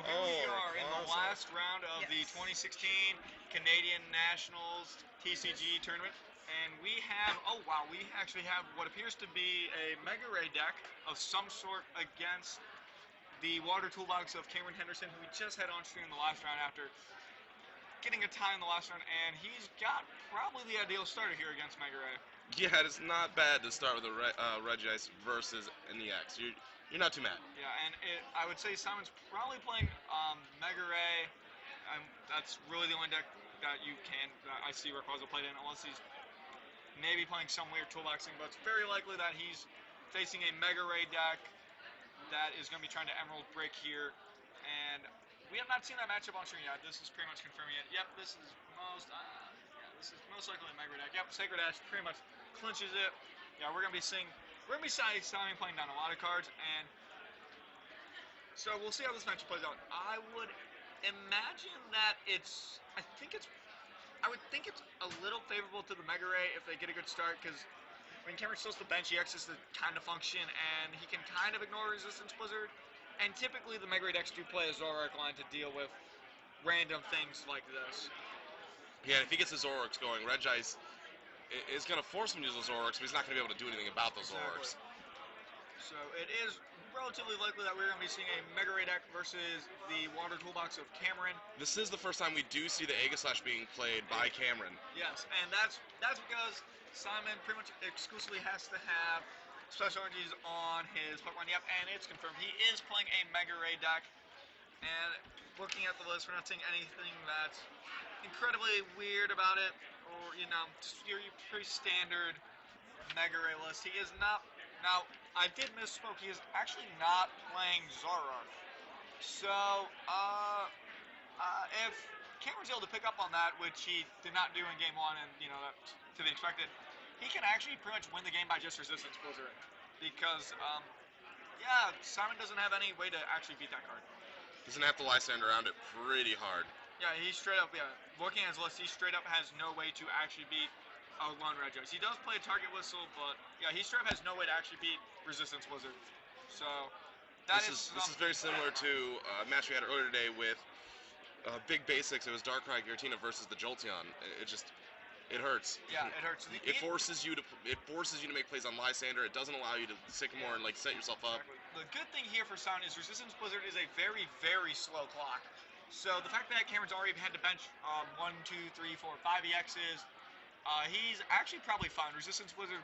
So here we are in the last round of the 2016 Canadian Nationals TCG tournament, and we have, oh wow, we actually have what appears to be a Mega Ray deck of some sort against the Water Toolbox of Cameron Henderson, who we just had on stream in the last round after getting a tie in the last round, and he's got probably the ideal starter here against Mega Ray. Yeah, it's not bad to start with a Regice versus an EX. You're not too mad. Yeah, and I would say Simon's probably playing Mega Ray. That's really the only deck that you can I see Rayquaza played in, unless he's maybe playing some weird toolboxing. But it's very likely that he's facing a Mega Ray deck that is going to be trying to Emerald Break here, and we have not seen that matchup on stream yet. This is pretty much confirming it. Yep, this is most likely a Mega Ray deck. Yep, Sacred Ash pretty much clinches it. Yeah, we're gonna be seeing Simon playing down a lot of cards, and so we'll see how this matchup plays out. I would imagine that I would think it's a little favorable to the Mega Ray if they get a good start, because when Cameron still the bench, he exits the kind of function, and he can kind of ignore Resistance Blizzard. And typically the Mega Ray decks do play a Zoroark line to deal with random things like this. Yeah, if he gets his Zoroarks going, Regice is going to force him to use those Zoroarks, but he's not going to be able to do anything about those Zoroarks. So it is relatively likely that we're going to be seeing a Mega Ray deck versus the Water Toolbox of Cameron. This is the first time we do see the Aegislash being played by Cameron. Yes, and that's because Simon pretty much exclusively has to have special energies on his Pokemon. Yep, and it's confirmed. He is playing a Mega Ray deck. And looking at the list, we're not seeing anything that's incredibly weird about it, or, just your pretty standard Mega Ray list. He is not. Now, I did misspoke. He is actually not playing Zoroark. So, if Cameron's able to pick up on that, which he did not do in Game 1, and, that to be expected, he can actually pretty much win the game by just Resistance Blizzard. Because, yeah, Simon doesn't have any way to actually beat that card. He's going to have to Lysander around it pretty hard. Yeah, he straight up, looking at his list, he straight up has no way to actually beat a lone Regice. He does play a Target Whistle, but, yeah, he straight up has no way to actually beat Resistance Blizzard. So, this is very similar to a match we had earlier today with Big Basics. It was Darkrai Giratina versus the Jolteon. It hurts. Yeah, it hurts. It forces you to make plays on Lysander. It doesn't allow you to Sycamore and set yourself up. The good thing here for Simon is Resistance Blizzard is a very, very slow clock. So the fact that Cameron's already had to bench 1, 2, 3, 4, 5 EXs, he's actually probably fine. Resistance Blizzard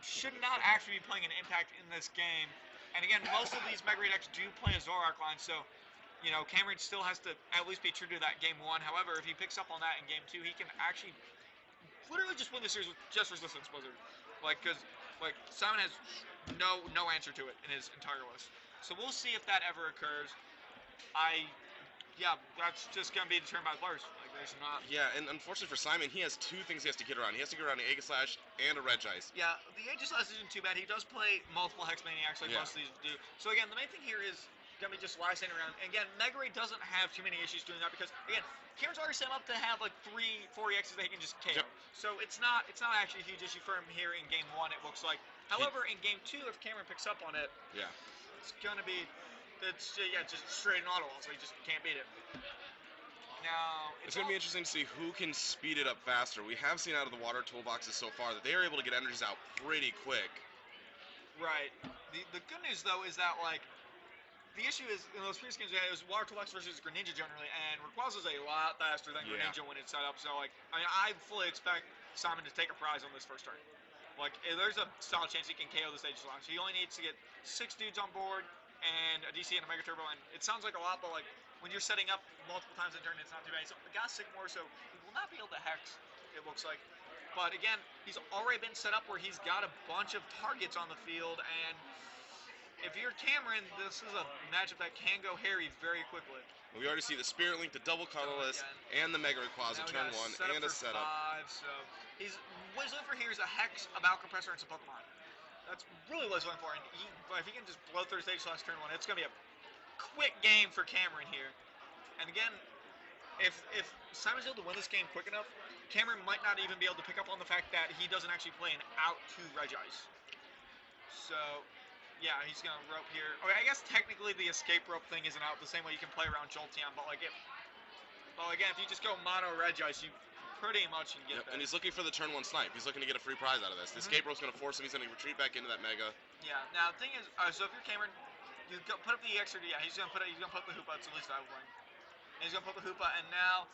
should not actually be playing an impact in this game. And again, most of these Mega Ray decks do play a Zoroark line, so Cameron still has to at least be true to that Game 1. However, if he picks up on that in Game 2, he can actually literally just win the series with just Resistance Blizzard. Because Simon has no answer to it in his entire list. So we'll see if that ever occurs. That's just going to be determined by the players. There's not... Yeah, and unfortunately for Simon, he has two things he has to get around. He has to get around the Aegislash and a Regice. Yeah, the Aegislash isn't too bad. He does play multiple Hex Maniacs most of these do. So again, the main thing here is going to be just Lysander around. And again, Mega Ray doesn't have too many issues doing that because, again, Cameron's already set him up to have 3, 4 EXs that he can just KO. Yep. So it's not actually a huge issue for him here in Game 1, it looks like. However, in Game 2, if Cameron picks up on it, it's going to be... It's just straight an auto wall, so he just can't beat it. Now, it's going to be interesting to see who can speed it up faster. We have seen out of the Water Toolboxes so far that they are able to get energies out pretty quick. Right. The good news, though, is that, the issue is, in those previous games we had, it was Water Toolbox versus Greninja generally, and Rayquaza's a lot faster than Greninja when it's set up, so, I fully expect Simon to take a prize on this first turn. There's a solid chance he can KO the stage launch. He only needs to get 6 dudes on board, and a DC and a Mega Turbo, and it sounds like a lot, but when you're setting up multiple times in turn, it's not too bad. So we got Sycamore, so he will not be able to Hex, it looks like. But again, he's already been set up where he's got a bunch of targets on the field, and if you're Cameron, this is a matchup that can go hairy very quickly. We already see the Spirit Link, the double Colorless, and the Mega Rayquaza turn 1, and a setup. 5, so what he's looking for here is a Hex, a Bow Compressor, and some Pokemon. That's really what he's looking for, and if he can just blow through stage slash turn 1, it's going to be a quick game for Cameron here. And again, if Simon's able to win this game quick enough, Cameron might not even be able to pick up on the fact that he doesn't actually play an out to Regice. So, Yeah, he's gonna rope here. Okay, I guess technically the escape rope thing isn't out the same way you can play around Jolteon, but like well again, if you just go mono Regice, you pretty much can get Yep, there. and he's looking for the turn 1 snipe. He's looking to get a free prize out of this. The escape rope's gonna force him. He's gonna retreat back into that Mega. Yeah. Now the thing is, so if you're Cameron, you go put up the extra. Yeah, he's gonna put the Hoopa. It's at least I would win. And he's gonna put the Hoopa, and now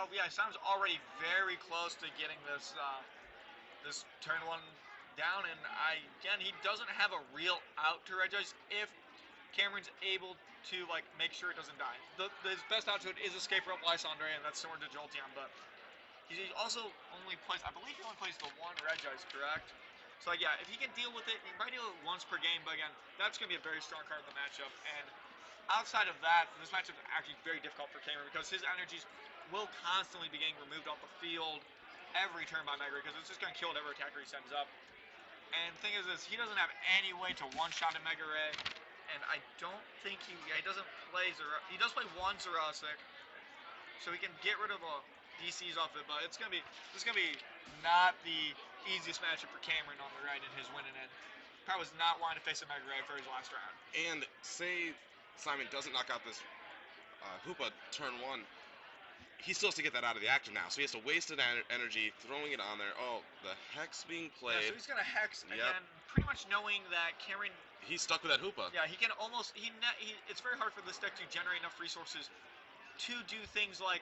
yeah, Simon's already very close to getting this this turn 1 down, and again he doesn't have a real out to Regice if Cameron's able to like make sure it doesn't die. His best out to it is escape rope Lysandre, and that's similar to Jolteon, but he also only plays, I believe he only plays the one Regice, correct? So like, yeah, if he can deal with it, he might deal with it once per game, but again, that's going to be a very strong card in the matchup, and outside of that, this matchup is actually very difficult for Cameron because his energies will constantly be getting removed off the field every turn by Mega Ray because it's just going to kill whatever attacker he sends up. And the thing is he doesn't have any way to one-shot a Mega Ray, and I don't think he doesn't play he does play one Jurassic, so he can get rid of a DCs off it, but this is gonna be not the easiest matchup for Cameron on the right in his winning end. Probably was not wanting to face a Mega Ray for his last round. And say Simon doesn't knock out this Hoopa turn 1, he still has to get that out of the active now, so he has to waste an energy throwing it on there. Oh, the Hex being played. Yeah, so he's gonna Hex again, pretty much knowing that Cameron. He's stuck with that Hoopa. Yeah, he can almost it's very hard for this deck to generate enough resources to do things like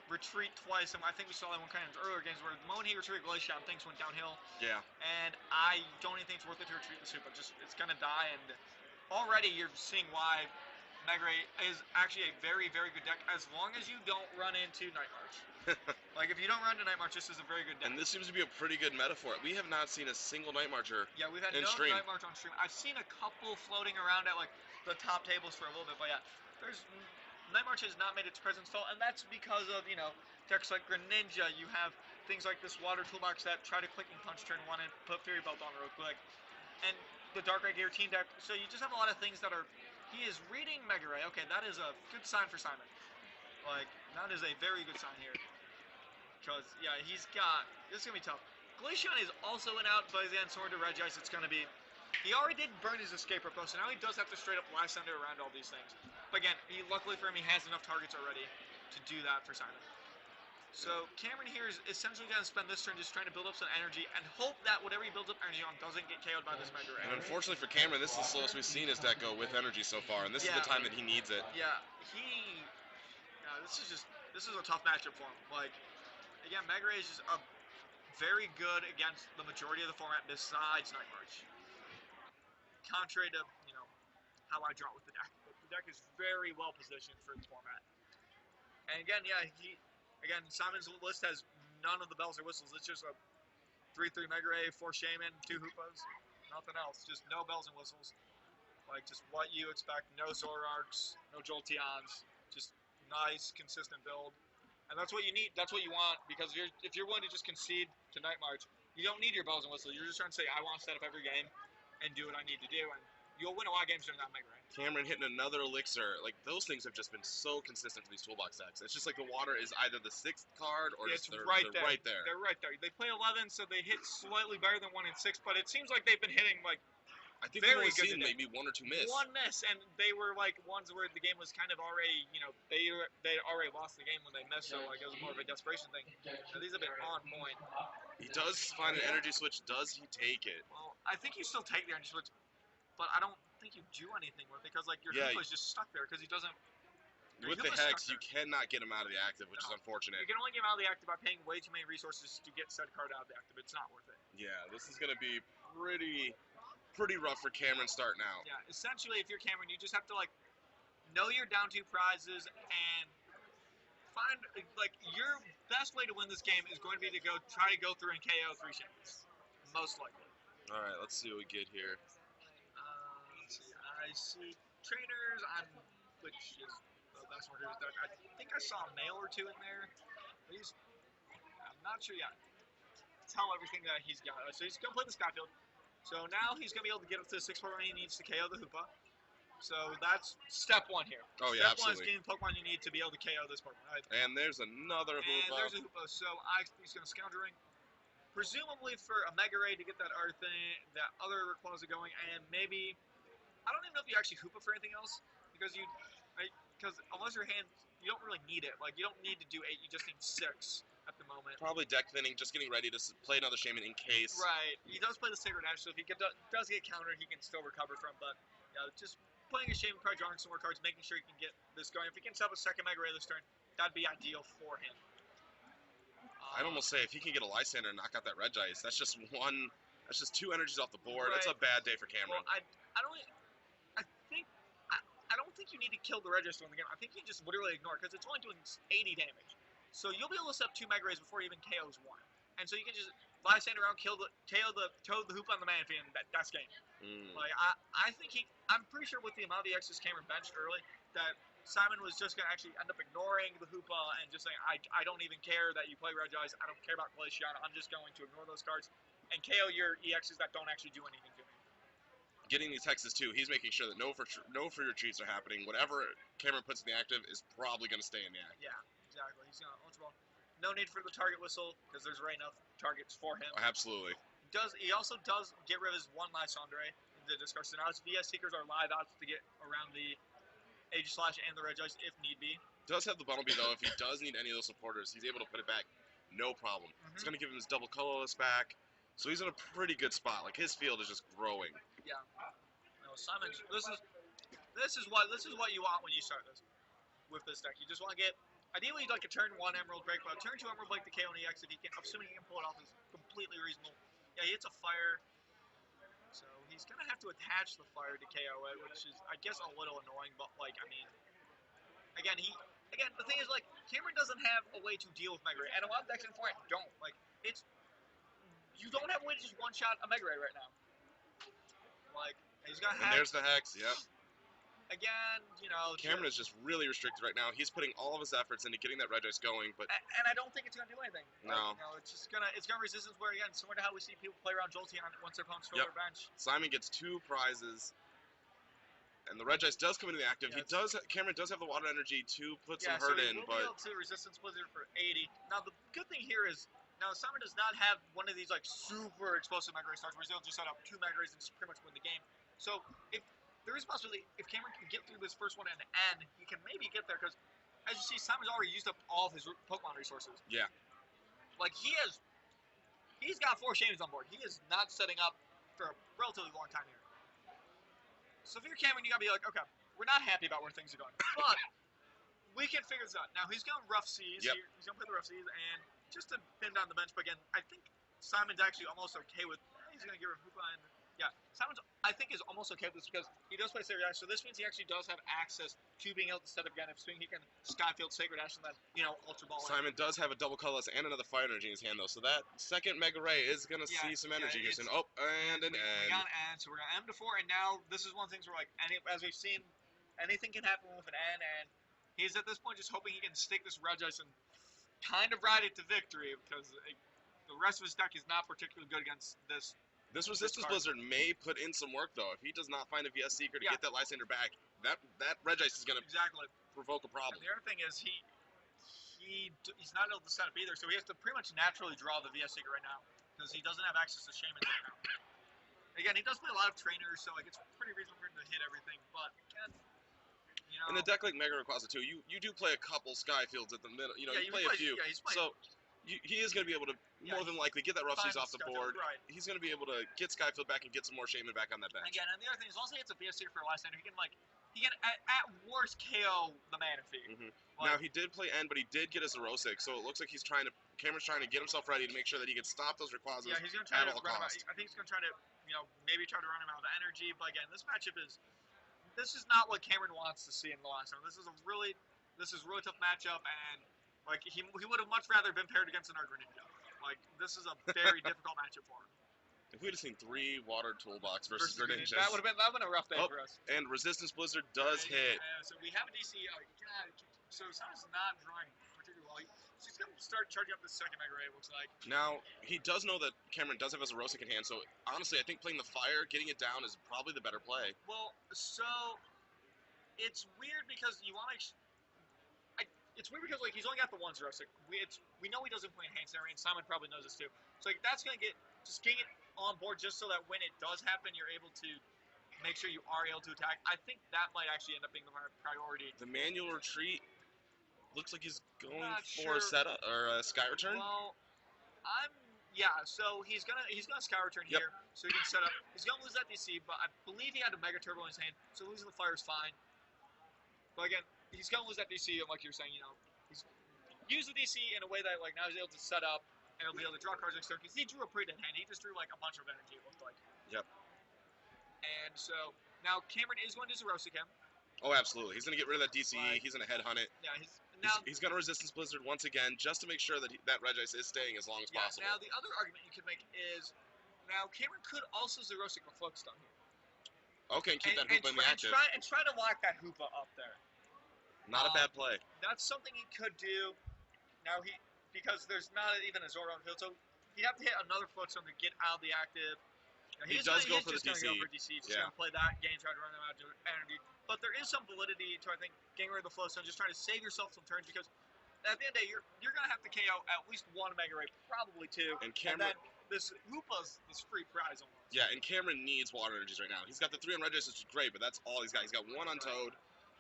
retreat twice, and I think we saw that one kind of earlier games where the moment he retreated Glaceon, things went downhill. Yeah. And I don't even think it's worth it to retreat the Hoopa. Just it's gonna die, and already you're seeing why Mega Ray is actually a very, very good deck as long as you don't run into Night March. Like if you don't run into Night March, this is a very good deck. And this seems to be a pretty good meta for it. We have not seen a single Night Marcher. Yeah, we've had no stream. Night March on stream. I've seen a couple floating around at like the top tables for a little bit, but yeah, Night March has not made its presence felt, and that's because of decks like Greninja. You have things like this Water Toolbox that try to click and punch turn 1 and put Fury Belt on real quick, and the Darkrai Guillotine deck. So you just have a lot of things that are. He is reading Mega Ray. Okay, that is a good sign for Simon. Like, that is a very good sign here. Because, yeah, this is going to be tough. Glaceon is also an out, but again, Sword to Regice, it's going to be. He already did burn his escape rope, so now he does have to straight up Lysander around all these things. But again, luckily for him, he has enough targets already to do that for Simon. So Cameron here is essentially going to spend this turn just trying to build up some energy and hope that whatever he builds up energy on doesn't get KO'd by this Mega Ray. And unfortunately for Cameron, this is the slowest we've seen his deck go with energy so far, and this is the time that he needs it. Yeah, this is a tough matchup for him. Like, again, Mega Ray is just very good against the majority of the format besides Night March. Contrary to, how I draw with the deck. But the deck is very well positioned for the format. And again, Again, Simon's list has none of the bells or whistles. It's just a 3/3 Mega Ray, 4 Shaman, 2 Hoopas, nothing else. Just no bells and whistles. Like, just what you expect. No Zoroarks, no Jolteons. Just nice, consistent build. And that's what you need. That's what you want. Because if you're willing to just concede to Night March, you don't need your bells and whistles. You're just trying to say, I want to set up every game and do what I need to do. And you'll win a lot of games during that Mega Ray. Cameron hitting another Elixir. Like, those things have just been so consistent for these toolbox decks. It's just like the water is either the 6th card or they're right there. They're right there. They play 11, so they hit slightly better than 1 and 6, but it seems like they've been hitting, like, I think we've only seen maybe 1 or 2 miss. One miss, and they were, like, ones where the game was kind of already, they already lost the game when they missed, so, like, it was more of a desperation thing. So these have been on point. He does find an energy switch. Does he take it? Well, I think you still take the energy switch, but I don't think you do anything with it because like your Hoopa is just stuck there because he doesn't. With the Hex, you cannot get him out of the active, which is unfortunate. You can only get him out of the active by paying way too many resources to get said card out of the active. It's not worth it. Yeah, this is going to be pretty rough for Cameron start now. Yeah, essentially, if you're Cameron, you just have to like know you're down 2 prizes and find like your best way to win this game is going to be to try to go through and KO 3 Shamans, most likely. All right, let's see what we get here. I see trainers which is the best one. I think I saw a male or 2 in there. I'm not sure yet. Tell everything that he's got. So he's going to play the Skyfield. So now he's going to be able to get up to the 6 Pokemon he needs to KO the Hoopa. So that's step 1 here. Oh yeah, step absolutely. 1 is getting Pokemon you need to be able to KO this Pokemon. Right? And there's another Hoopa. And there's a Hoopa. So he's going to Scoundrel Ring. Presumably for a Mega Ray to get that other Rayquaza going, and maybe I don't even know if you actually Hoopa for anything else because unless your hand, you don't really need it. Like you don't need to do 8, you just need 6 at the moment. Probably deck thinning, just getting ready to play another Shaman in case. Right. He does play the Sacred Ash, so if he does get countered, he can still recover from. But just playing a Shaman, probably drawing some more cards, making sure he can get this going. If he can set up a second Mega Ray this turn, that'd be ideal for him. I'd almost say if he can get a Lysander and knock out that Regice, that's just 2 energies off the board. Right. It's a bad day for Cameron. Well, I don't think you need to kill the Register in the game. I think you just literally ignore it because it's only doing 80 damage. So you'll be able to set up 2 Mega Rays before he even KOs 1. And so you can just Lysander around, KO the Hoop on the Manaphy, and that's game. Like I think I'm pretty sure with the amount of EXs Cameron benched early that Simon was just gonna actually end up ignoring the Hoopa and just saying I don't even care that you play Regice. I don't care about Glaciana. I'm just going to ignore those cards and KO your EXs that don't actually do anything to me. Getting these hexes too, he's making sure that no free retreats are happening. Whatever Cameron puts in the active is probably going to stay in the active. Yeah, exactly. He's going to Ultra Ball. No need for the target whistle because there's already enough targets for him. Absolutely. He also does get rid of his one Lysandre in the discard. So now his VS Seekers are live outs to get around the Aegislash and the Regice if need be. Does have the Bumblebee though. If he does need any of those supporters, he's able to put it back, no problem. It's going to give him his double colorless back. So he's in a pretty good spot. Like his field is just growing. Yeah. No, Simon. This is what you want when you start this with this deck. You just want to get ideally you'd like a turn 1 Emerald Break, but turn 2 Emerald Break the KO and EX if he can, assuming he can pull it off, is completely reasonable. Yeah, he hits a fire, so he's gonna have to attach the fire to KO it, which is I guess a little annoying. But like I mean, again the thing is like Cameron doesn't have a way to deal with Mega Ray, and a lot of decks in format don't. Like you don't have a way to just one-shot a Mega Ray right now. Like, he's got And there's the Hex, yep. Again, Cameron is just really restricted right now. He's putting all of his efforts into getting that Regice going, but... And I don't think it's going to do anything. No. Like, it's gonna resistance where, again, similar to how we see people play around Jolteon once their opponents fill their bench. Simon gets 2 prizes, and the Regice does come into the active. Yeah, Cameron does have the water energy to put some hurt in, but... Yeah, so he will be able to resistance Blizzard for 80. Now, the good thing here is... Now, Simon does not have one of these, like, super explosive Mega Ray starts where he'll just set up 2 Mega Rays and just pretty much win the game. So, if there is a possibility, if Cameron can get through this first one and end, he can maybe get there, because, as you see, Simon's already used up all of his Pokemon resources. Yeah. Like, he's got 4 Shamans on board. He is not setting up for a relatively long time here. So, if you're Cameron, you gotta be like, okay, we're not happy about where things are going, but we can figure this out. Now, he's going Rough Seas. Yep. He's going to play the Rough Seas, and just to pin down the bench, but again, I think Simon's actually almost okay with. He's going to give her Hoopa, and yeah, Simon's I think is almost okay with this because he does play Sacred Ash, so this means he actually does have access to being able to set up again. If he can Skyfield Sacred Ash and then Ultra Ball. Simon does have a double colorless and another fire energy in his hand though, so that second Mega Ray is going to see some energy here soon. Oh, and an end. We got an end, so we're going to M to 4, and now this is one of the things where like as we've seen, anything can happen with an end, and he's at this point just hoping he can stick this Regice and kind of ride it to victory because the rest of his deck is not particularly good against this. This Resistance Blizzard may put in some work though. If he does not find a VS Seeker to get that Lysander back, that Regice is going to provoke a problem. And the other thing is he's not able to set up either, so he has to pretty much naturally draw the VS Seeker right now because he doesn't have access to Shaman right now. Again, he does play a lot of trainers, so like it's pretty reasonable for him to hit everything, but again. In a deck like Mega Rayquaza too, you do play a couple Skyfields at the middle. You play a few. Yeah, so he is going to be able to more than likely get that Rough Seas off the board. Right. He's going to be able to get Skyfield back and get some more Shaman back on that bench. Again, and the other thing is also he hits a VS Seeker for Lysander. He can at worst KO the Manaphy. Now he did play End, but he did get his Erosic, so it looks like Cameron's trying to get himself ready to make sure that he can stop those Rayquazas. Yeah, he's going to try at to all run him out. costs. I think he's going to try to maybe try to run him out of energy. But again, this matchup is. This is not what Cameron wants to see in the last round. This is a really tough matchup, and like he would have much rather been paired against an Greninja. Like this is a very difficult matchup for him. If we'd have seen 3 Water Toolbox versus Greninja, that would have been a rough day for us. And Resistance Blizzard does hit. So we have a DC. So Simon's not drawing particularly well. He's going to start charging up the second Mega Ray, it looks like. Now, he does know that Cameron does have his Erosic in hand, so honestly, I think playing the fire, getting it down, is probably the better play. Well, so it's weird because you want to. It's weird because like he's only got the one Erosic. We know he doesn't play Enhanced Area, and Simon probably knows this too. So like that's going to getting it on board just so that when it does happen, you're able to make sure you are able to attack. I think that might actually end up being the priority. The manual retreat looks like he's going Not for a sure. setup or a sky return. Well, so he's gonna sky return Yep. here, so he can set up. He's gonna lose that DC, but I believe he had a Mega Turbo in his hand, so losing the fire is fine. But again, he's gonna lose that DC, and like you were saying, he's used the DC in a way that like now he's able to set up and he'll be able to draw cards next turn because he drew a pretty dead hand. He just drew like a bunch of energy. It looked like. Yep. And so now Cameron is going to Zerosic him. Oh, absolutely. He's going to get rid of that DC. Like, he's going to headhunt it. Yeah, he's going to Resistance Blizzard once again just to make sure that that Regice is staying as long as possible. Now, the other argument you could make is now Cameron could also Zerosic the Floatstone here. Okay, and keep that Hoopa in the active. And try to lock that Hoopa up there. Not a bad play. That's something he could do. Now, because there's not even a Zora on field, so he'd have to hit another Floatstone to get out of the active. He does go for the DC. He's just going to play that game, try to run them out of energy. But there is some validity to, I think, getting rid of the Flowstone, just trying to save yourself some turns, because at the end of the day, you're going to have to KO at least one Mega Ray, probably two. And Cameron... this Hoopa's this free prize almost. Yeah, and Cameron needs water energies right now. He's got the 3 on Regice, which is great, but that's all he's got. He's got 1 on Toad,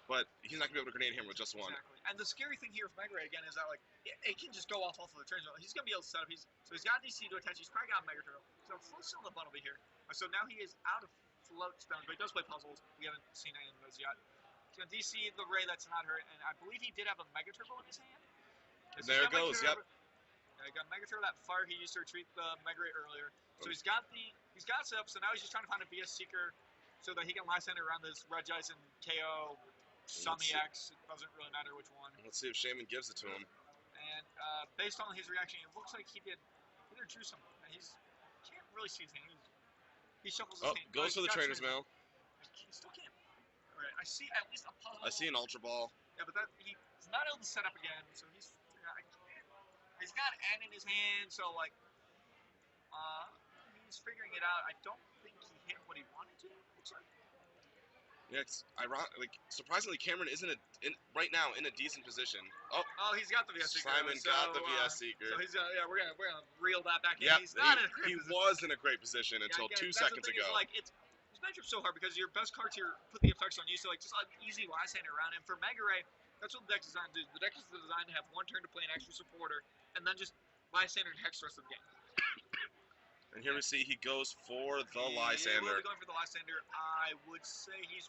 but he's not going to be able to grenade him with just 1. Exactly. And the scary thing here with Mega Ray, again, is that, like, it can just go off of the turns. He's going to be able to set up. So he's got DC to attach. He's probably got Mega Turtle. So Floatstone on the bundle here. So now he is out of Floatstone, but he does play puzzles. We haven't seen any of those yet. He's going to DC the Ray that's not hurt, and I believe he did have a Mega Turtle in his hand. There it goes, yep. Yeah, he got Mega Turtle, that fire he used to retreat the Mega Ray earlier. So he's got set up, so now he's just trying to find a VS Seeker so that he can Lysander around this Regice and KO some EX. It doesn't really matter which one. Let's see if Shaman gives it to him. And based on his reaction, it looks like he either drew some. Can't really see his hand. He shuffles his hand. Goes for the Trainer's Mail. He still can't. Alright, I see at least a puzzle. I see an Ultra Ball. Yeah, but he's not able to set up again, so he's got N in his hand, so like he's figuring it out. I don't think he hit what he wanted to. Looks like. Yeah, it's ironic. Surprisingly, Cameron isn't right now in a decent position. Oh, he's got the VS Seeker. Simon got the VS Seeker. So he's we're gonna reel that back in. Yep, He's not in a great position. Was in a great position until 2 seconds ago. Like this matchup's so hard because your best cards here put the effects on you, so like just like easy Lysander around. And for Mega Ray, that's what the deck is designed to do. The deck is designed to have 1 turn to play an extra supporter, and then just Lysander and Hex the rest of the game. And here we see he goes for the Lysander. He will be going for the Lysander. I would say he's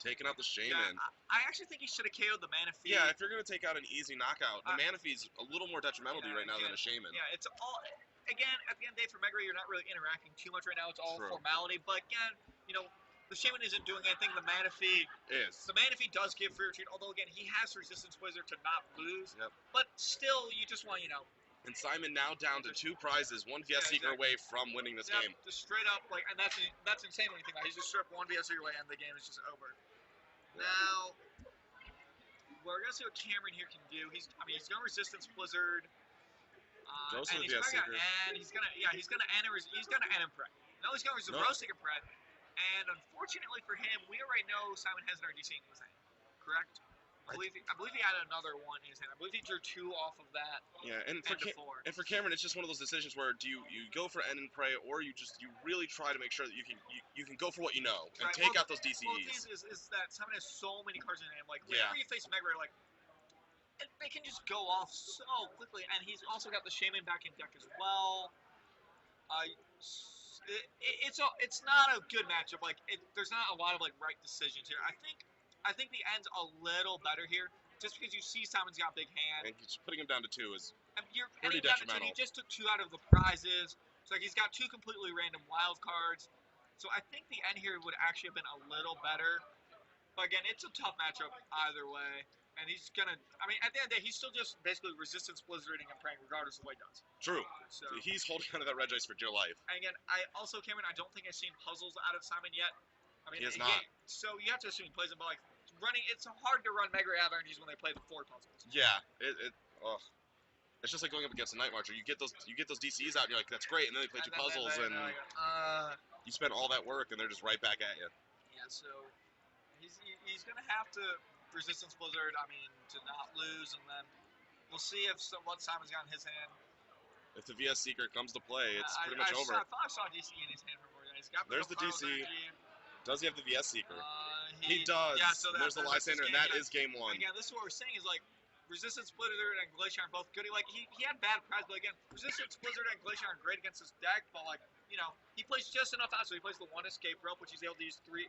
taking out the Shaman. Yeah, I actually think he should have KO'd the Manaphy. Yeah, if you're going to take out an easy knockout, the Manaphy's a little more detrimental to you right now than a Shaman. Yeah, it's all... Again, at the end of the day, for Mega Ray, you're not really interacting too much right now. It's all formality. But again, the Shaman isn't doing anything. The Manaphy is. The Manaphy does give free retreat, although, again, he has Resistance Blizzard to not lose. Yep. But still, you just want, And Simon now down to 2 prizes, 1 VS Seeker away from winning this game. Just straight up, and that's insane when you think about it. He's just straight up 1 VS Seeker away, and the game is just over. Now, we're gonna see what Cameron here can do. He's gonna Resistance Blizzard. Goes and for the VS Seeker. He's gonna end and pray. No, he's gonna Zerosic and pray. And unfortunately for him, we already know Simon has an RDC in his hand. Correct? I believe he had another one in his hand. I believe he drew 2 off of that. Yeah, and for Cameron, it's just one of those decisions where you go for end and pray, or you really try to make sure that you can go for what you know and take out those DCEs. Well, the thing is that Simon has so many cards in hand. Like whenever you face Mega Ray, like they can just go off so quickly. And he's also got the Shaman back in deck as well. It's not a good matchup. Like there's not a lot of right decisions here. I think the end's a little better here, just because you see Simon's got big hand. And just putting him down to 2 is pretty detrimental. He just took 2 out of the prizes, so he's got 2 completely random wild cards. So I think the end here would actually have been a little better. But again, it's a tough matchup either way. And he's gonna, at the end of the day, he's still just basically Resistance Blizzarding and praying regardless of what he does. True. So he's holding on to that Regice for dear life. And again, Cameron, I don't think I've seen puzzles out of Simon yet. He has not. So you have to assume he plays them, but it's hard to run Mega Ray energies when they play the 4 puzzles. Yeah, it's just like going up against a Night Marcher. You get those DCs out, and you're like, that's great, and then they play 2 puzzles, and you spend all that work, and they're just right back at you. Yeah, so he's gonna have to Resistance Blizzard, to not lose, and then we'll see what Simon's got in his hand. If the VS Seeker comes to play, it's pretty much over. I thought I saw DC in his hand for more. He's got There's the DC. Energy. Does he have the VS Seeker? He does. Yeah, so There's the Lysander, and that is game 1. Again, this is what we're saying is like, Resistance Blizzard and Glacier are both good. Like he had bad press, but again, Resistance Blizzard and Glacier are great against his deck. But like, you know, he plays just enough out, so he plays the 1 escape rope, which he's able to use three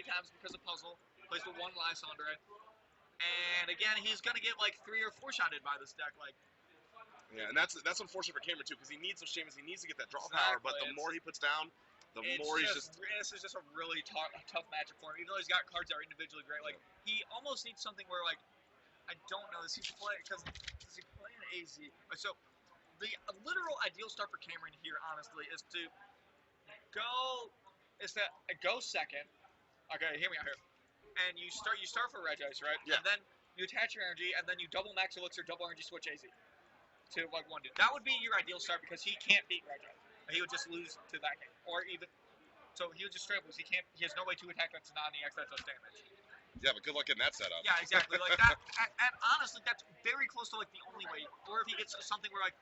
times because of puzzle. Plays the 1 Lysander, and again, he's gonna get like 3 or 4 shotted by this deck. Like, yeah, and that's unfortunate for Cameron too, because he needs those Shamans, he needs to get that draw power. But the more he puts down, the more he's just. This is just a really tough matchup for him. Even though he's got cards that are individually great, like he almost needs something where like. I don't know. Does he play an AZ? So the literal ideal start for Cameron here, honestly, is to go second. Okay, hear me out here. And you start for Regice, right? Yeah. And then you attach your energy, and then you double max elixir, double energy switch AZ to like 1 dude. That would be your ideal start because he can't beat Regice. He would just lose to that game, or even so he would just straight lose. He has no way to attack that's non-EX that does damage. Yeah, but good luck getting that set up. Yeah, exactly. Like that, and honestly, that's very close to like the only way. Or if he gets something where like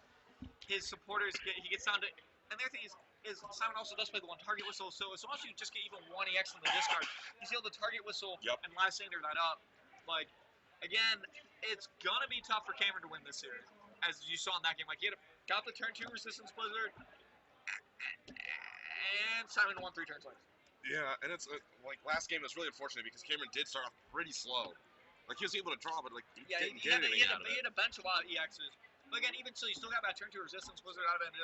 his supporters he gets down to. And the other thing is Simon also does play the 1 target whistle. So as long as you just get even 1 EX in the discard, he's able to target whistle and Lysander that up. Like again, it's gonna be tough for Cameron to win this series, as you saw in that game. Like he got the turn 2 Resistance Blizzard, and Simon won 3 turns later. Yeah, and it's like last game was really unfortunate because Cameron did start off pretty slow. Like he was able to draw, but like he didn't get anything out of it. He had a bunch of wild EXs. But again, even still, you still got that turn 2 Resistance Blizzard out of it.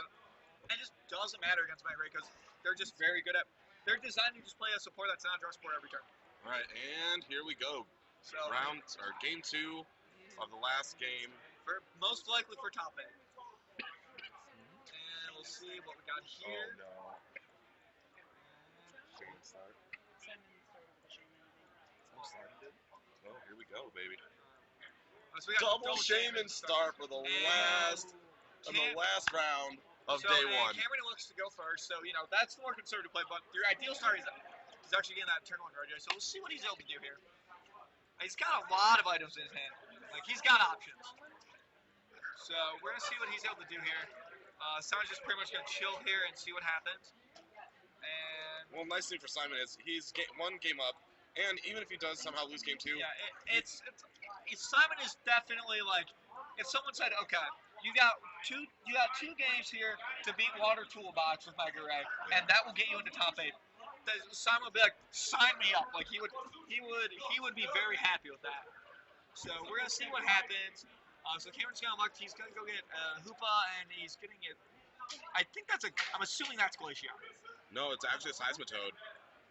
It just doesn't matter against Mega because they're just very good at. They're designed to just play a support that's not a draw support every turn. All right, and here we go. So game 2 of the last game. Most likely for top 8. And we'll see what we got here. Oh no. Oh, here we go, baby. So we got double Shaman start for the last round of day 1. Cameron looks to go first, so you know that's the more conservative play. But your ideal start is actually getting that turn 1 Rojo. So we'll see what he's able to do here. He's got a lot of items in his hand. Like he's got options. So we're gonna see what he's able to do here. Simon's just pretty much gonna chill here and see what happens. And well, nice thing for Simon is he's 1 game up. And even if he does somehow lose game 2, yeah, Simon is definitely like, if someone said, okay, you got two games here to beat Water Toolbox with Mega Ray, and that will get you into top 8. Simon would be like, sign me up. Like he would be very happy with that. So we're gonna see what happens. So Cameron's gonna look. He's gonna go get Hoopa, and he's getting it. I'm assuming that's Glacier. No, it's actually a Seismitoad.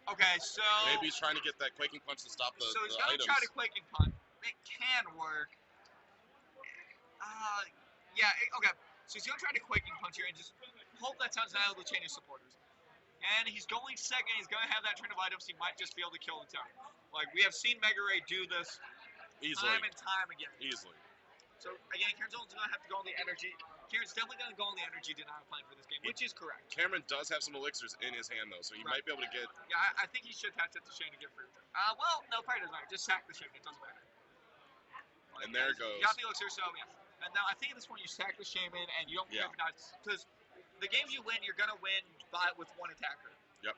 Okay, so maybe he's trying to get that Quaking Punch to stop the items. So he's gonna try to Quaking Punch. It can work. Okay. So he's gonna try to Quaking Punch here and just hope that sounds not able to change his supporters. And he's going second. He's gonna have that turn of items. He might just be able to kill the turn. Like we have seen Mega Ray do this time and time again. Easily. So again, Cameron's only gonna have to go on the energy. Cameron's definitely gonna go on the energy denial plan for this game, which is correct. Cameron does have some elixirs in his hand though, so he might be able to get. Yeah, I think he should attach it to Shane to get free. Well, no, probably doesn't matter. Just sack the Shane. It doesn't matter. And there it goes. You got the elixir, so yeah. And now I think at this point you sack the Shaman and you don't care for that because the games you win, you're gonna win with 1 attacker. Yep.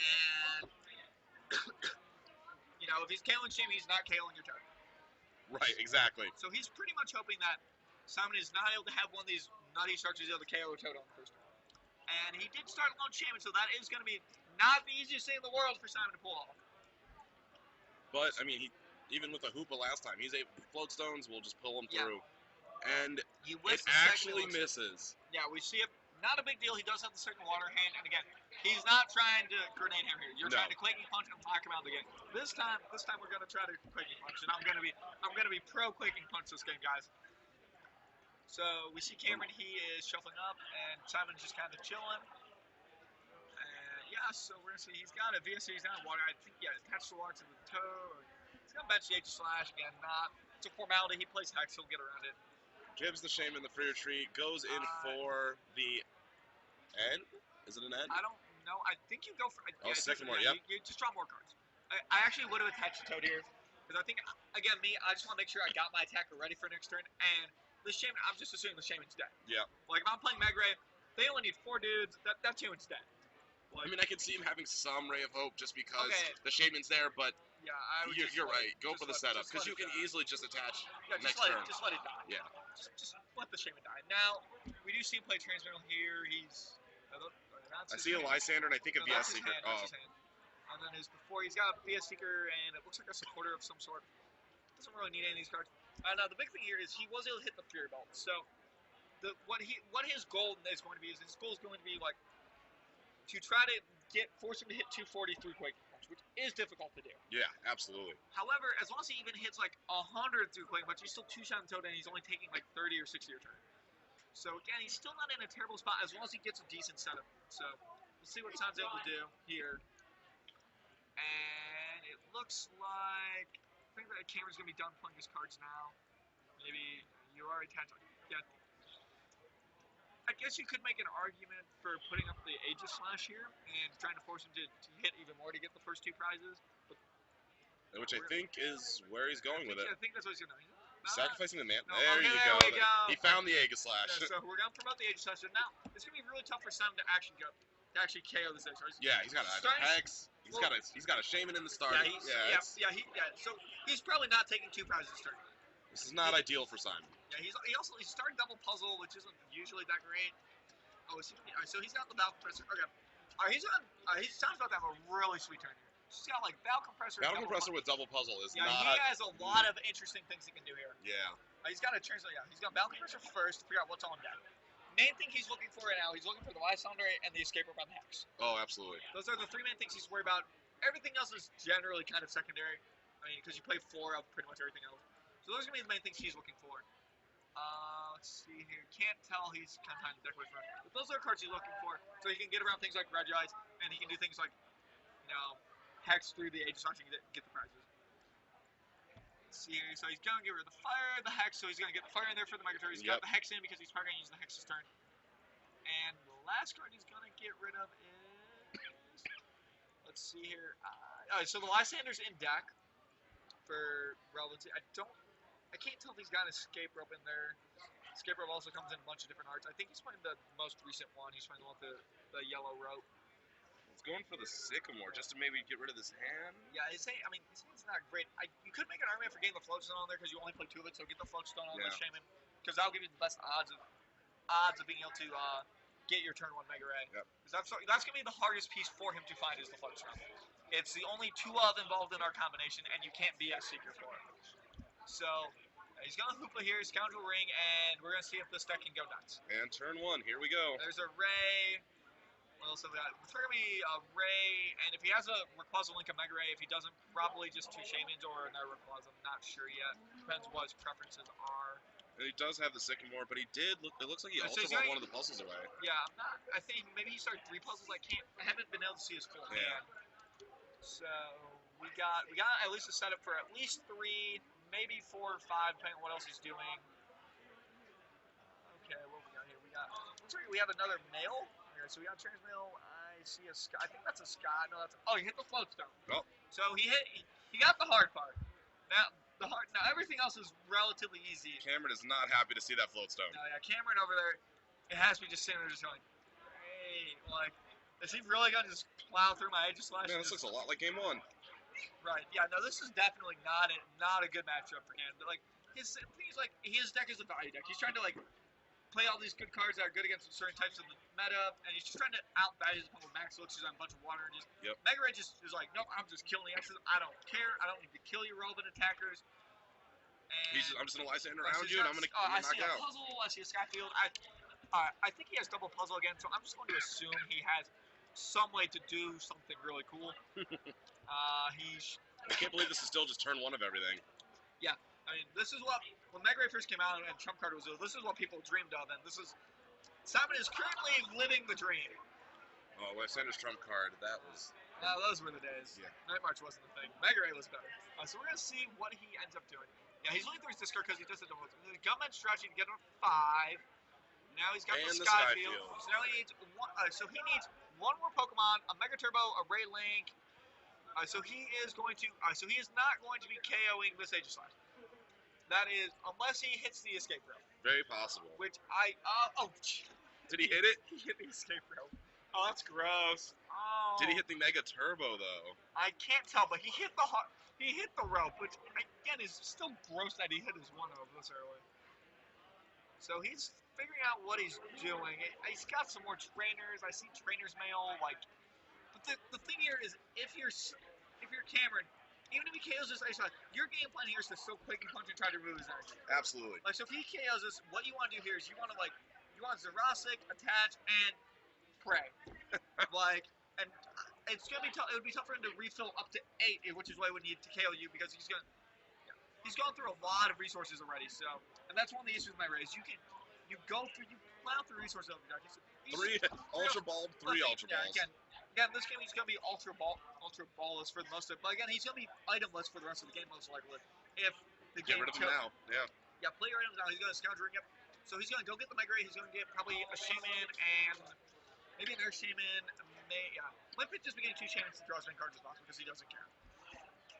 And you know, if he's KOing Shaman, he's not KOing your turn. Right, exactly. So he's pretty much hoping that Simon is not able to have one of these nutty starts he's able to KO a Toad on the first turn. And he did start Lone Shaman, so that is going to be not the easiest thing in the world for Simon to pull off. But, I mean, even with the Hoopa last time, he's able float stones will just pull him through. And it actually misses. Yeah, we see it. Not a big deal. He does have the second water hand, and again, he's not trying to grenade him here. You're trying to Quaking Punch and lock him out of the game. This time we're gonna try to Quaking Punch, and I'm gonna be pro Quaking Punch this game, guys. So we see Cameron. He is shuffling up, and Simon's just kind of chilling. So we're gonna see he's got a VSC. He's got a water. I think attach the water to the toe. He's gonna bench the H slash again. Not. It's a formality. He plays Hex. He'll get around it. Gives the Shaman the free retreat, goes in for the N? Is it an N? I don't know. I think you go for... second more, yep. You just draw more cards. I actually would have attached the Toad here, because I think, again, I just want to make sure I got my attacker ready for next turn, and the Shaman, I'm just assuming the Shaman's dead. Yeah. Like, if I'm playing Mega Ray, they only need 4 dudes, that Shaman's dead. I mean, I can see him having some ray of hope just because Okay. the Shaman's there, but Yeah, I would you're right. Go for the setup because you can die. easily just attach Yeah, next turn. Just let it die. Yeah. Just let the Shaman die. Now, we do see him play Transmittal here. He's. I see a Lysander and I think a VS Seeker. That's his hand. And then he's got a VS Seeker and it looks like a supporter of some sort. Doesn't really need any of these cards. Now the big thing here is he was able to hit the Fury Belt. So what his goal is going to be is his goal is going to be like to try to force him to hit 240 through Quake Punch, which is difficult to do. Yeah, absolutely. However, as long as he even hits like 100 through Quake Punch, he's still 2-shot Toad and he's only taking like 30 or 60 a turn. So again, he's still not in a terrible spot as long as he gets a decent setup. So we'll see what Son's able to do here. And it looks like I think that Cameron's gonna be done playing his cards now. Maybe you already tapped on. Yeah. I guess you could make an argument for putting up the Aegis Slash here and trying to force him to hit even more to get the first 2 prizes. But which I think is where he's going with it. I think that's what he's gonna do. Sacrificing the man. No, there you go. He found the Aegis Slash. Yeah, so we're gonna promote the Aegis Slash. Now it's gonna be really tough for Sam to actually KO this Aegis. Yeah, he's got a Hex. He's got a Shaman in the start. So he's probably not taking 2 prizes this turn. This is not ideal for Simon. Yeah, he's starting double puzzle, which isn't usually that great. So he's got the Valve Compressor. Okay. He's talking about to have a really sweet turn here. He's got like Valve Compressor. Valve Compressor with double puzzle is not. Yeah, he has a lot of interesting things he can do here. Yeah. He's got to translate. Yeah, he's got Valve Compressor first to figure out what's on deck. Main thing he's looking for right now, he's looking for the Lysander and the Escape Rope on the Hex. Oh, absolutely. Those are the 3 main things he's worried about. Everything else is generally kind of secondary. I mean, because you play 4 of pretty much everything else. So those are going to be the main things he's looking for. Let's see here. Can't tell he's kind of deck away from it. But those are the cards he's looking for. So he can get around things like Regice, and he can do things like, Hex through the Aegis Launch and get the prizes. Let's see here. So he's going to get rid of the fire, the Hex, so he's going to get the fire in there for the Megaturtle. He's got the Hex in because he's probably going to use the Hex this turn. And the last card he's going to get rid of is... Let's see here. So the Lysander's in deck for relevancy. I can't tell if he's got Escape Rope in there. Escape Rope also comes in a bunch of different arts. I think he's playing the most recent one. He's playing the one with the yellow rope. He's going for the Sycamore just to maybe get rid of this hand. Yeah, his hand's not great. You could make an argument for getting the Floatstone on there because you only play 2 of it, so get the Floatstone on the Shaman because that'll give you the best odds of being able to get your turn 1 Mega Ray. Yep. That's gonna be the hardest piece for him to find is the Floatstone. It's the only 2 of involved in our combination, and you can't BS Seeker for it. So he's gonna Hoopa here, Scoundrel Ring, and we're gonna see if this deck can go nuts. And turn 1, here we go. There's a Ray. What else have we got? It's gonna be a Ray, and if he has a Rayquaza Link, a Mega Ray. If he doesn't, probably just 2 Shamans or another Rayquaza. I'm not sure yet. Depends what his preferences are. And he does have the Sycamore, but it looks like he also brought one of the puzzles away. Yeah, I think maybe he started 3 puzzles. I haven't been able to see his full hand. So we got at least a setup for at least 3, maybe 4 or 5, depending on what else he's doing. Okay, what we got here? We have another Mail. So we got Transmail. I see a Scott. I think that's a Scott. No, he hit the Floatstone. Oh. So he got the hard part. Now everything else is relatively easy. Cameron is not happy to see that Floatstone. No, yeah, Cameron over there, it has me just sitting there just going, hey, like, is he really gonna just plow through my Aegis Slash? Man, this looks a lot like game 1. Right. Yeah. No, this is definitely not a good matchup for him. But like his deck is a value deck. He's trying to like play all these good cards that are good against certain types of the meta, and he's just trying to outvalue his opponent with Max Elixirs on a bunch of water and just Mega Ray just is like, nope, I'm just killing the X's. I don't care. I don't need to kill your relevant attackers. And I'm just gonna Lysander around you, and I'm gonna knock out. I see a puzzle. I see a Skyfield. I think he has double puzzle again, so I'm just going to assume he has some way to do something really cool. I can't believe this is still just turn 1 of everything. Yeah. I mean, this is what, when Mega Ray first came out and Trump card was ill, this is what people dreamed of, and Simon is currently living the dream. Oh, Lysander's Trump card, those were the days. Yeah. Night March wasn't the thing. Mega Ray was better. So we're going to see what he ends up doing. Yeah, he's looking through his discard because he does the double. The Gunman strategy to get him 5. Now he's got the Skyfield. So now he needs one more Pokemon, a Mega Turbo, a Ray Link. So he is not going to be KOing this Aegis Slash. That is, unless he hits the Escape Rope. Very possible. Which Did he hit it? He hit the Escape Rope. Oh, that's gross. Did he hit the Mega Turbo though? I can't tell, but he hit the rope, which again is still gross that he hit his 1-0 this early. So he's figuring out what he's doing. He's got some more trainers. I see trainers mail like. But the thing here is if you're Cameron, even if he KOs this ice shot, your game plan here is to still quick and punch and try to remove his energy. Absolutely. Like so if he KOs this, what you want to do here is you want Jurassic, attach, and pray. Like, and it's gonna be tough. It would be tough for him to refill up to 8, which is why he would need to KO you because he's gone through a lot of resources already. So, and that's one of the issues with my race. You plow through resources over the deck. 3 Ultra Ball, 3 Ultra Balls. Again, this game he's gonna be ultra ballless for the most of it. But again, he's gonna be itemless for the rest of the game most likely. If the game Get rid of him now. Yeah. Yeah, play your items now. He's gonna scoundrel. Yep. So he's gonna go get the Mega Ray. He's gonna get probably a Shaman and maybe an Earth Shaman. Might just be getting 2 Shamans to draw as many cards as possible because he doesn't care.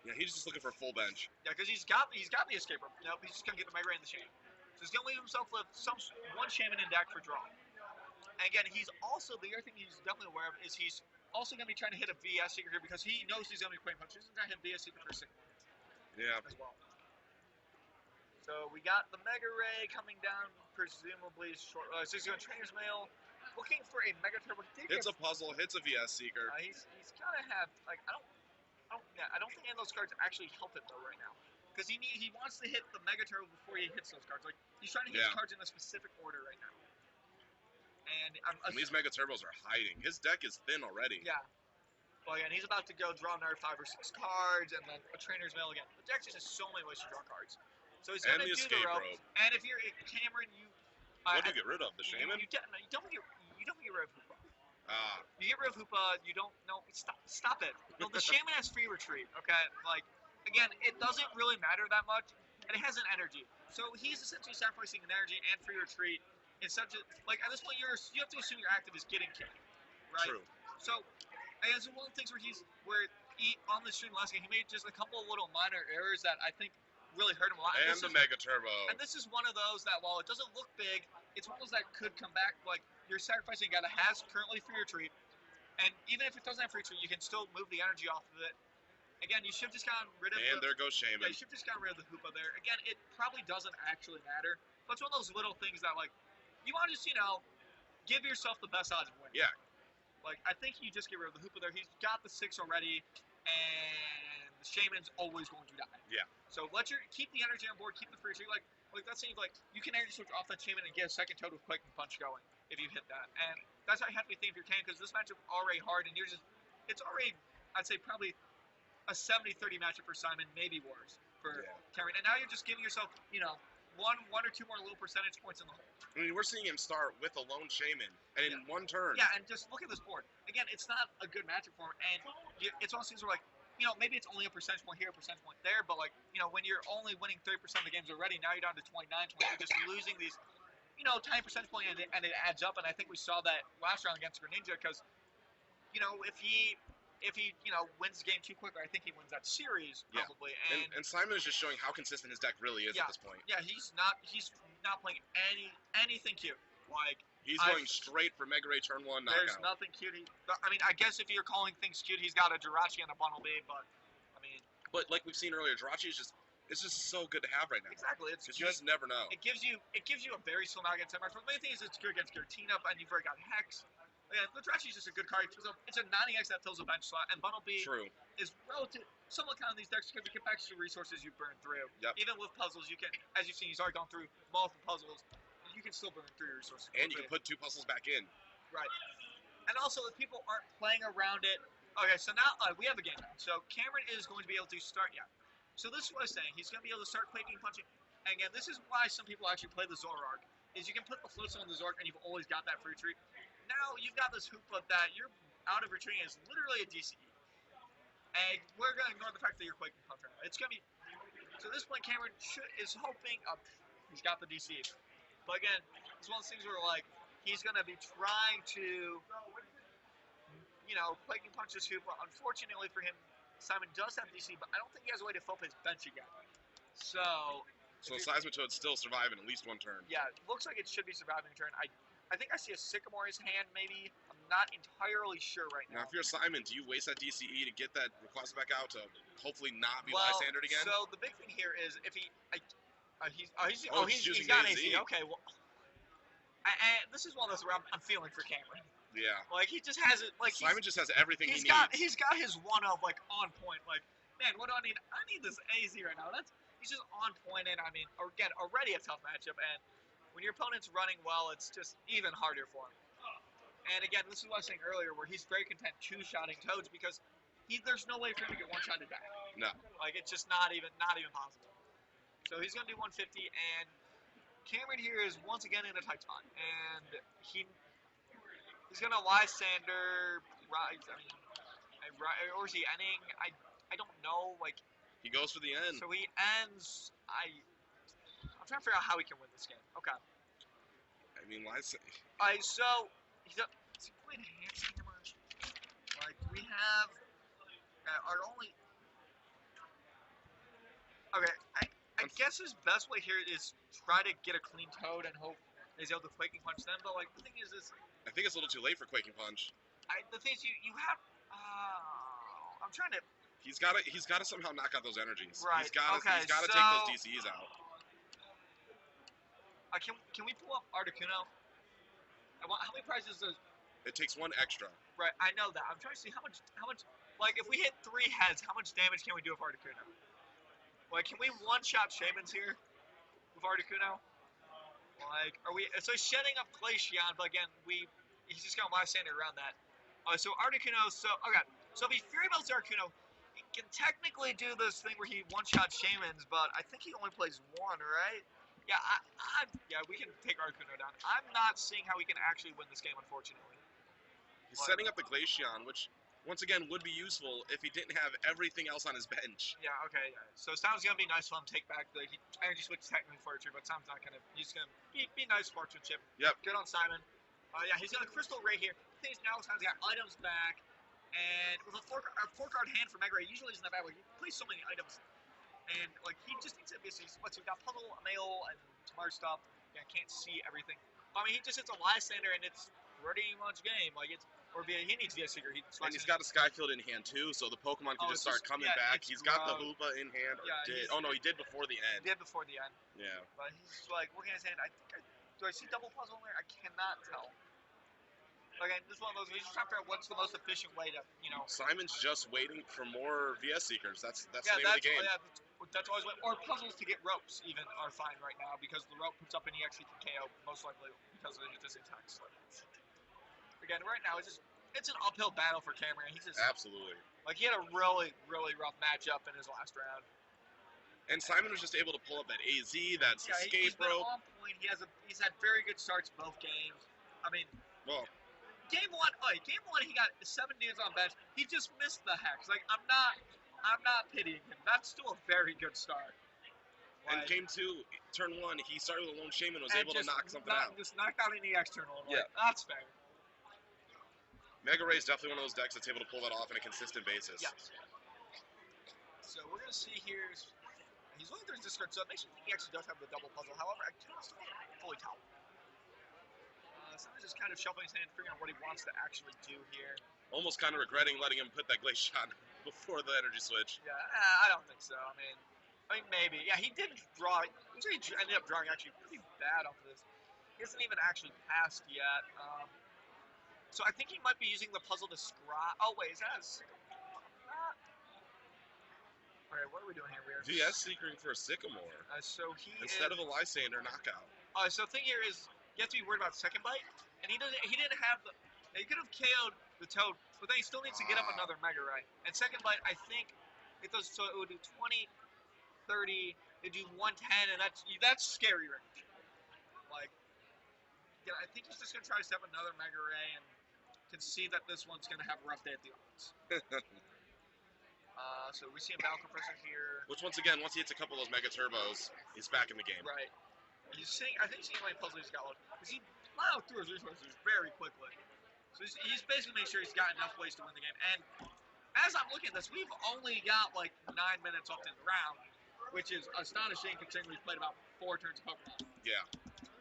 Yeah, he's just looking for a full bench. Yeah, because he's got the escape rope. Nope, he's just gonna get the Mega Ray and the Shaman. So he's gonna leave himself with one Shaman in deck for draw. And again, he's also the other thing he's definitely aware of is he's also gonna be trying to hit a VS Seeker here because he knows he's gonna be playing punches. He's gonna hit VS Seeker for 6. Yeah. As well. So we got the Mega Ray coming down, presumably short. So he's going Trainer's Mail, looking for a Mega Turbo. Hits a puzzle, hits a VS Seeker. He's gotta have like I don't think any of those cards actually help it though right now, because he wants to hit the Mega Turbo before he hits those cards. Like he's trying to hit his cards in a specific order right now. And these Mega Turbos are hiding. His deck is thin already. Yeah. Well, again, he's about to go draw another 5 or 6 cards, and then a Trainer's Mail again. The deck just has so many ways to draw cards. So he's going to do the rope. And if you're Cameron, what do you get rid of? The Shaman? You don't get rid of Hoopa. Ah. You get rid of Hoopa, you don't... No, stop it. No, the Shaman has free retreat, okay? Like, again, it doesn't really matter that much, and it has an energy. So he's essentially sacrificing an energy and free retreat in such a... Like, at this point, you have to assume your active is getting killed, right? True. So, and it's one of the things where on the stream last game, he made just a couple of little minor errors that I think really hurt him a lot. And the Mega Turbo. And this is one of those that, while it doesn't look big, it's one of those that could come back. Like, you're sacrificing a guy that has currently free retreat, and even if it doesn't have free retreat, you can still move the energy off of it. Again, you should have just gotten rid of there goes Shaman. Yeah, you should have just gotten rid of the Hoopa there. Again, it probably doesn't actually matter, but it's one of those little things that, like, you want to just, give yourself the best odds of winning. Yeah. Like, I think you just get rid of the Hoopa there. He's got the 6 already, and the Shaman's always going to die. Yeah. So keep the energy on board, keep the free retreat. Like that seems like you can energy switch off that Shaman and get a second toad with Quick and Punch going if you hit that. And that's how you have to think if you can, because this matchup is already hard, and it's already, I'd say, probably a 70-30 matchup for Simon, maybe worse for Cameron. And now you're just giving yourself, one or two more little percentage points in the hole. I mean, we're seeing him start with a lone Shaman, and in one turn. Yeah, and just look at this board. Again, it's not a good matchup for him, and it's one of those things where, like, maybe it's only a percentage point here, a percentage point there, but, like, when you're only winning 30% of the games already, now you're down to 29, 20, you're just losing these, tiny percentage point, and it adds up, and I think we saw that last round against Greninja, because, if he wins the game too quickly, I think he wins that series, probably. Yeah. And Simon is just showing how consistent his deck really is at this point. Yeah, he's not playing anything cute. Like, he's going straight for Mega Ray turn 1 knockout. There's nothing cute. I guess if you're calling things cute, he's got a Jirachi and a Bumblebee, but, But like we've seen earlier, Jirachi is just so good to have right now. Exactly. Because you just never know. It gives you a very slow knock against Samurai. The main thing is it's good against Giratina, and you've already got Hex. Yeah, the Jirachi is just a good card. It's a 90x that fills a bench slot, and Bumblebee is somewhat kind of these decks because you can extra resources you burn through. Yep. Even with puzzles, you can, as you've seen, he's already gone through multiple puzzles. You can still burn through your resources. And you can put 2 puzzles back in. Right. And also, if people aren't playing around it, okay, so now we have a game now. So Cameron is going to be able to start, So this is what I was saying. He's going to be able to start clicking, punching. And again, this is why some people actually play the Zoroark, is you can put the floats on the Zoroark and you've always got that free retreat. Now you've got this Hoopa that you're out of retreating is literally a DCE. And we're going to ignore the fact that you're quick and punch right now. It's going to be... So at this point, Cameron is hoping... he's got the DCE. But again, it's one of those things where, like, he's going to be trying to... quick and punch this Hoopa. Unfortunately for him, Simon does have DC, but I don't think he has a way to fill up his bench again. So Seismitoad's still surviving at least one turn. Yeah, it looks like it should be surviving a turn. I think I see a Sycamore in his hand, maybe. I'm not entirely sure right Now, now. if you're Simon, do you waste that DCE to get that Rayquaza back out to hopefully not be Well, Lysandered again? so the big thing here is if he, He's he's using got AZ. AZ. Okay, well, this is one of those where I'm feeling for Cameron. Yeah. Like he just has it. Like Simon just has everything he needs. He's got his one of like on point. Like, man, what do I need? I need this AZ right now. He's just on point, and I mean, again, already a tough matchup, and when your opponent's running well, it's just even harder for him. And again, this is what I was saying earlier, where he's very content two-shotting Toads because there's no way for him to get one-shotted back. No. Like it's just not even possible. So he's gonna do 150, and Cameron here is once again in a tight spot, and he's gonna Lysander. I mean, or is he ending? I don't know. Like. He goes for the end. So he ends. I'm trying to figure out how he can win this game. Okay. I mean, So he's playing Hammer. Like we have our only. Okay, I guess his best way here is try to get a clean Toad and hope he's able to Quaking Punch them. But like the thing is I think it's a little too late for Quaking Punch. The thing is you have. I'm trying to. He's got to somehow knock out those energies. Right. He's got to take those DCs out. Can we pull up Articuno? How many prizes does? It takes one extra. Right. I know that. I'm trying to see how much. Like if we hit 3 heads, how much damage can we do with Articuno? Like can we one-shot Shamans here with Articuno? Like are we? So he's shedding up Glaceon, but again he's just gonna Lysander around that. So Articuno. So okay. So if he Fury Belts Articuno. He can technically do this thing where he one-shot Shamans, but I think he only plays 1, right? Yeah, we can take Articuno down. I'm not seeing how we can actually win this game, unfortunately. He's setting up the Glaceon, which, once again, would be useful if he didn't have everything else on his bench. Yeah, okay, yeah. So Sound's going to be nice for him to take back the energy switch technically Fortune, but Sound's not going to. He's going to be nice Fortuneship. Yep. Good on Simon. Yeah, he's got a Crystal Ray here. The thing is now Sound's got items back. And with a 4-card hand for Mega Ray, usually isn't that bad. He plays so many items, and like he just needs to basically. So we got Puzzle, Mail, and some other stuff. Yeah, I can't see everything. But, I mean, he just hits a Lysander, and it's pretty much game. Like he needs to get a Seeker. And he's got a Skyfield in hand too, so the Pokemon can just start coming back. He's got the Hoopa in hand. Yeah, he did before the end. He did before the end. Yeah. But he's like looking at his hand. Do I see double puzzle in there? I cannot tell. Again, this is one of those. He's trying to figure out what's the most efficient way to, Simon's just waiting for more VS Seekers. That's the name of the game. Yeah, that's always what. Or puzzles to get ropes even are fine right now because the rope puts up an EX he can KO most likely because of his attacks. Again, right now it's an uphill battle for Cameron. He's just absolutely like he had a really rough matchup in his last round. And Simon was just able to pull up that AZ, that escape he's been rope. on point. He's had very good starts both games. I mean, well. Game one, he got 7 dudes on bench. He just missed the hex. Like I'm not pitying him. That's still a very good start. And game 2, turn 1, he started with a lone Shaman, was able to knock something out. Just knocked out any external. Yeah, that's fair. Mega Ray is definitely one of those decks that's able to pull that off on a consistent basis. Yes. So we're gonna see here. He's looking through his discard, so it makes me think he actually does have the double puzzle. However, I can't fully tell. Someone's just kind of shuffling his hand, figuring out what he wants to actually do here. Almost kind of regretting letting him put that Glaceon before the energy switch. Yeah, I don't think so. I mean maybe. Yeah, he did draw. He ended up drawing actually pretty bad off of this. He hasn't even actually passed yet. So I think he might be using the puzzle to scry. Oh wait, is that a Alright, what are we doing here? VS Seekering for a Sycamore. So instead of a Lysander knockout. So the thing here is you have to be worried about second bite, and he didn't have the. He could have KO'd the Toad, but then he still needs to get up another Mega Ray. And second bite, I think it does. So it would do 20, 30. It'd do 110, and that's scary range. Like, yeah, I think he's just gonna try to step another Mega Ray and can see that this one's gonna have a rough day at the office. So we see a Battle Compressor here. Which once again, once he hits a couple of those Mega Turbos, he's back in the game. Right. I think he's seeing how many puzzles he's got. Because he plowed through his resources very quickly. So he's basically making sure he's got enough ways to win the game. And as I'm looking at this, we've only got like 9 minutes left in the round, which is astonishing considering we've played about 4 turns of Pokemon. Yeah.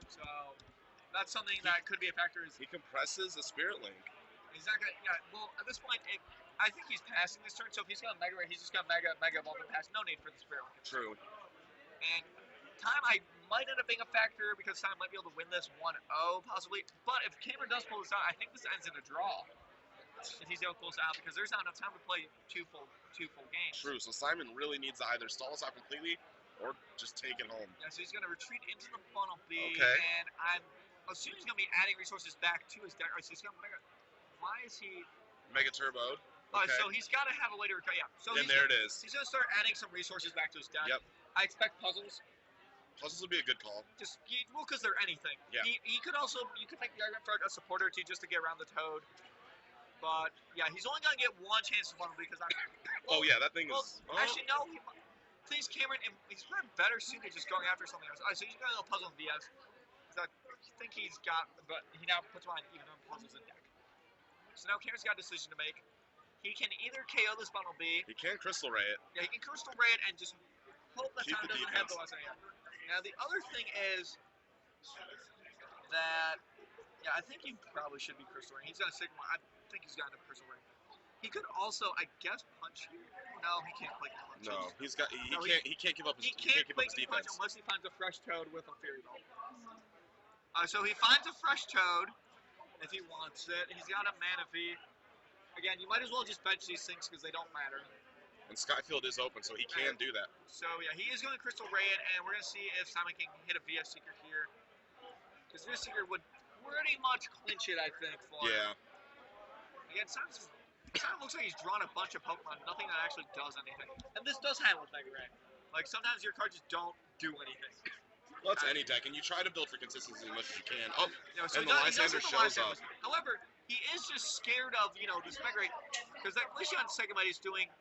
So that's something that could be a factor. He compresses the Spirit Link. He's not gonna. Yeah. Well, at this point, I think he's passing this turn. So if he's got Mega Ray, he's just got Mega Evolve and pass. No need for the Spirit Link. True. And time I might end up being a factor because time might be able to win this 1-0 possibly. But if Cameron does pull this out, I think this ends in a draw. If he's able to pull this out, because there's not enough time to play two full games. True. So Simon really needs to either stall us out completely or just take it home. Yeah. So he's gonna retreat into the funnel B, Okay. and I'm assuming he's gonna be adding resources back to his deck. Right, so he's gonna Mega. Why is he? Mega turboed. Okay. So he's got to have a way to recover. Yeah. So and there it is. He's gonna start adding some resources back to his deck. Yep. I expect puzzles. Puzzles would be a good call. Well, because they're anything. Yeah. He could also, you could make the argument for a supporter too, just to get around the Toad. But yeah, he's only gonna get one chance to funnel because I'm. Well, oh yeah, that thing is. Actually no. Please, Cameron, he's probably better suited just going after something else. Alright, so he's got a little puzzle in VS. I think he's got, but he now puts on even though puzzles in deck. So now Cameron's got a decision to make. He can either KO this bundle B. He can Crystal Ray it. Yeah, he can Crystal Ray it and just hope that Keep time the doesn't defense. have the last yet. Now the other thing is that I think he probably should be Crystal Ray. He's got a Sigma. I think he's got a Crystal Ray. He could also, I guess, punch here. No, he can't click punch. No, he can't give up his defense unless he finds a fresh Toad with a Fury Belt. So he finds a fresh Toad if he wants it. He's got a Manaphy. Again, you might as well just bench these things because they don't matter. And Skyfield is open, so he can do that. So yeah, he is going to Crystal Ray it, and we're going to see if Simon can hit a VS Seeker here. Because VS Seeker would pretty much clinch it, I think, for him. Again, Simon looks like he's drawn a bunch of Pokemon, nothing that actually does anything. And this does happen with Mega Ray. Like, sometimes your cards just don't do anything. Well, it's any deck, and you try to build for consistency as much as you can. Oh, so and the Lysander shows up. However, he is just scared of, this Mega Ray, because that Glaceon Segamite is doing...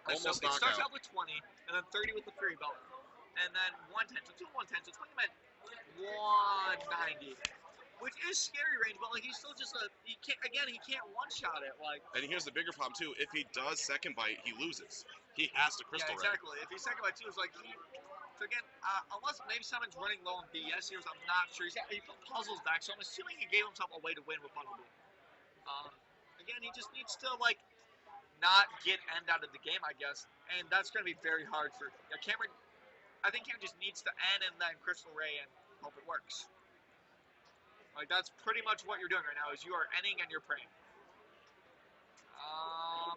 Almost so it starts knockout. out with 20, and then 30 with the Fury Belt, and then 110. So 2 110, so 20 meant 190. Which is scary range, but like he's still just he can't one-shot it. Like. And here's the bigger problem too. If he does second bite, he loses. He has to Crystal Ray. Exactly. If he's second bite too, it's like so again, unless maybe Simon's running low on BS here, I'm not sure. He put puzzles back, so I'm assuming he gave himself a way to win with Bundle B. Again, he just needs to like not get end out of the game, I guess, and that's going to be very hard for Cameron. I think Cameron just needs to end and then Crystal Ray and hope it works. Like, that's pretty much what you're doing right now, is you are ending and you're praying.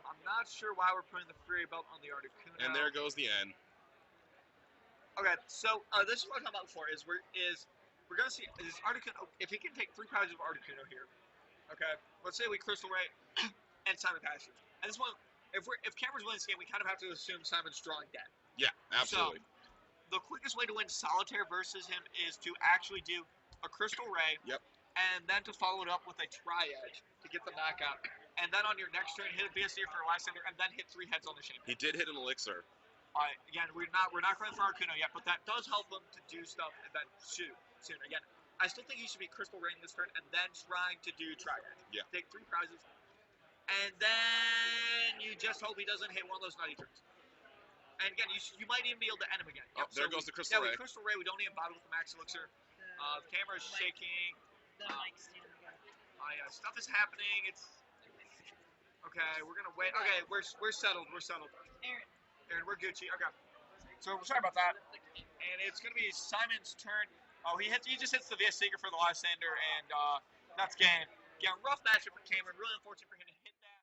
I'm not sure why we're putting the Fury Belt on the Articuno. And there goes the end. Okay, so this is what I'm talking about before, is we're going to see, is Articuno, if he can take 3 prizes of Articuno here, okay, let's say we Crystal Ray and Simon passes. And this one, if Cameron's winning this game, we kind of have to assume Simon's drawing dead. Yeah, absolutely. So, the quickest way to win Solitaire versus him is to actually do a Crystal Ray, yep, and then to follow it up with a Tri-Edge to get the knockout, and then on your next turn hit a VSD for a Lysander, and then hit 3 heads on the Shane. He did hit an Elixir. Again, we're not going for Articuno yet, but that does help him to do stuff and then shoot soon. Again, I still think he should be Crystal Raying this turn, and then trying to do Tri-Edge. Yeah. Take 3 prizes, and then you just hope he doesn't hit one of those nutty turns. And again, you might even be able to end him again. Oh, there goes the Crystal Ray. Yeah, we Crystal Ray. We don't even bother with the Max Elixir. The camera is shaking. Yeah, stuff is happening. It's okay. We're gonna wait. Okay, we're settled. We're settled. Aaron, we're Gucci. Okay. So sorry about that. And it's gonna be Simon's turn. Oh, he just hits the VS Seeker for the Lysander, and that's game. Yeah, rough matchup for Cameron. Really unfortunate for him to hit that.